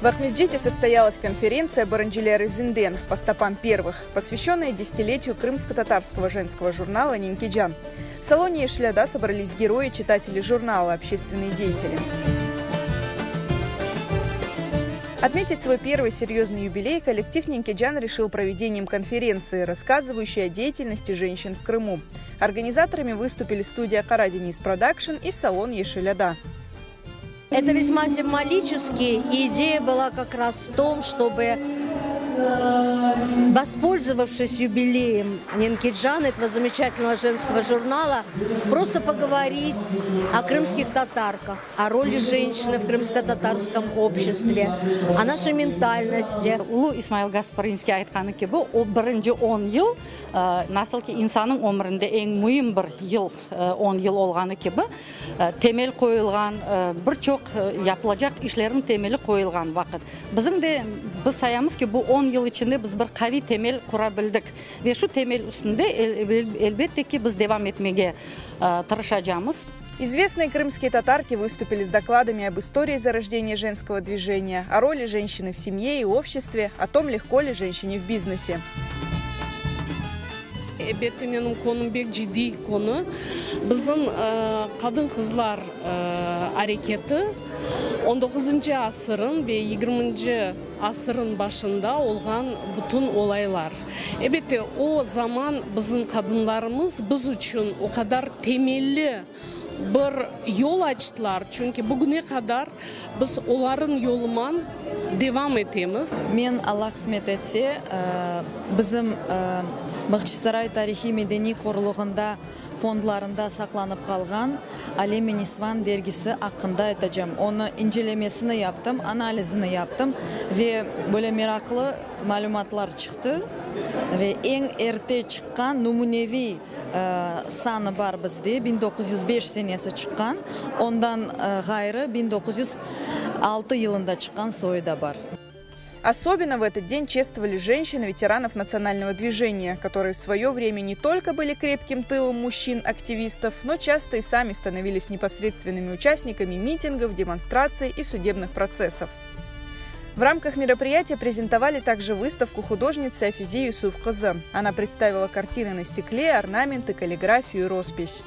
В Архмесджите состоялась конференция «Баранжилер и Зинден» по стопам первых, посвященная десятилетию крымско-татарского женского журнала «Нинкиджан». В салоне Ешляда собрались герои, читатели журнала, общественные деятели. Отметить свой первый серьезный юбилей коллектив «Нинкиджан» решил проведением конференции, рассказывающей о деятельности женщин в Крыму. Организаторами выступили студия «Караденис Продакшн» и салон Ешляда. Это весьма символически, и идея была как раз в том, чтобы, воспользовавшись юбилеем Нинкиджан, этого замечательного женского журнала, просто поговорить о крымских татарках, о роли женщины в крымско-татарском обществе, о нашей ментальности. Улу Исмаил Гаспаринский айтқаны кебі, о бірінші 10 ел, насыл ки инсанның өмірінде ең мұйым бір ел, 10 ел олғаны кебі, темел қойылған, бір чоқ yapılacak işlerin temeli koyulgan vakit. Bizim de biz sayamız ki bu 10 yıl içinde biz bir kavi temel kurabildik. Ve şu temel üstünde elbette ki biz devam etmeye tırışacağımız. Известные крымские татарки выступили с докладами об истории зарождения женского движения, о роли женщины в семье и обществе, о том, легко ли женщине в бизнесе. Elbette benim konum bek ciddi konu. Bizim kadın kızlar hareketi 19. asırın ve 20. asırın başında olgan bütün olaylar. Elbette o zaman bizim kadınlarımız biz için o kadar temelli bir yol açtılar. Çünkü bugüne kadar biz onların yolundan devam etemiz. Men Allah kısmet etse bizim Бақчысарай тарихи-медени қорлығында фондларында сақланып қалған Алемин Исван дергісі ақында айтacağım. Оны инжелемесini yaptım, analizini yaptım ve böyle meraklı malumatlar çıktı ve en erте çıkan numunevi sanı var bizde 1905 senesi çıkan, ondan gayrı 1906 yılında çıkan soyu da var. Особенно в этот день чествовали женщин, ветеранов национального движения, которые в свое время не только были крепким тылом мужчин-активистов, но часто и сами становились непосредственными участниками митингов, демонстраций и судебных процессов. В рамках мероприятия презентовали также выставку художницы Афизе Юсуф-Кызы. Она представила картины на стекле, орнаменты, каллиграфию и роспись.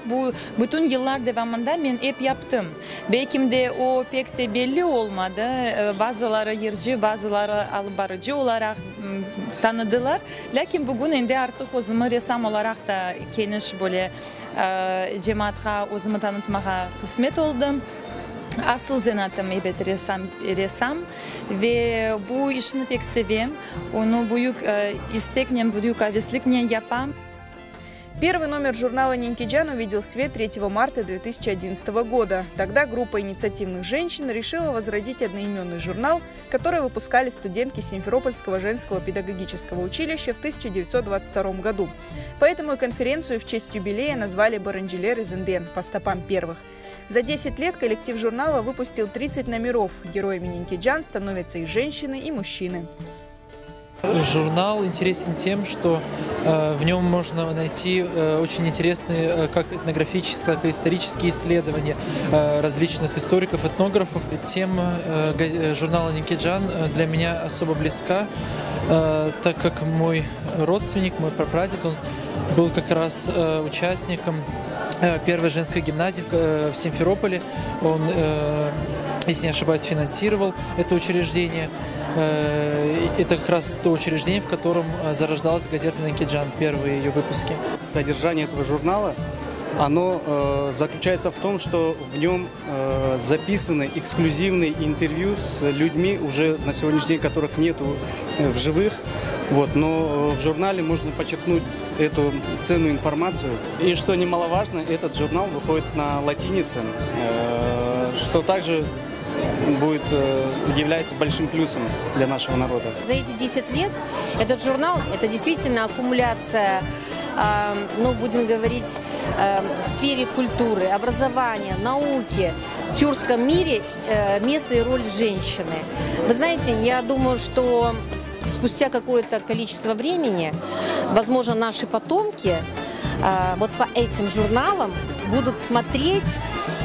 Bu bütün yıllar devamında ben hep yaptım. Belki de o pek de belli olmadı. Bazıları yırcı, bazıları albarıcı olarak tanıdılar. Lakin bugün de artık özümü ressam olarak da geniş böyle cemaatha özümü tanıtmaya kısmet oldum. Asıl zanatım evet ressam ve bu işini pek seviyorum. Onu büyük istekle, büyük heveslikle yapam. Первый номер журнала «Нинкиджан» увидел свет 3 марта 2011 года. Тогда группа инициативных женщин решила возродить одноименный журнал, который выпускали студентки Симферопольского женского педагогического училища в 1922 году. Поэтому и конференцию в честь юбилея назвали «Баранжилер и Зинден» по стопам первых. За 10 лет коллектив журнала выпустил 30 номеров. Героями «Нинкиджан» становятся и женщины, и мужчины. Журнал интересен тем, что в нем можно найти очень интересные как этнографические, так и исторические исследования различных историков, этнографов. Тема журнала «Нинкиджан» для меня особо близка, так как мой родственник, мой прапрадед, он был как раз участником первой женской гимназии в Симферополе. Он, если не ошибаюсь, финансировал это учреждение. Это как раз то учреждение, в котором зарождалась газета «Нинкиджан», первые ее выпуски. Содержание этого журнала, оно заключается в том, что в нем записаны эксклюзивные интервью с людьми, уже на сегодняшний день которых нету в живых. Вот, но в журнале можно подчеркнуть эту ценную информацию. И что немаловажно, этот журнал выходит на латинице, что также является большим плюсом для нашего народа. За эти 10 лет этот журнал – это действительно аккумуляция, ну, будем говорить, в сфере культуры, образования, науки, в тюркском мире место и роль женщины. Вы знаете, я думаю, что спустя какое-то количество времени, возможно, наши потомки вот по этим журналам будут смотреть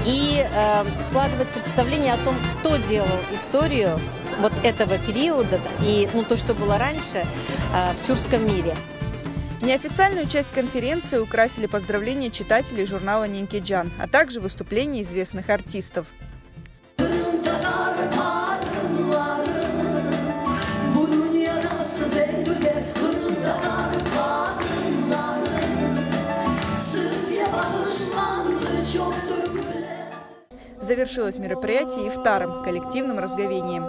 и складывать представление о том, кто делал историю вот этого периода и то, что было раньше в тюркском мире. Неофициальную часть конференции украсили поздравления читателей журнала «Нинкеджан», а также выступления известных артистов. Завершилось мероприятие ифтаром, коллективным разговением.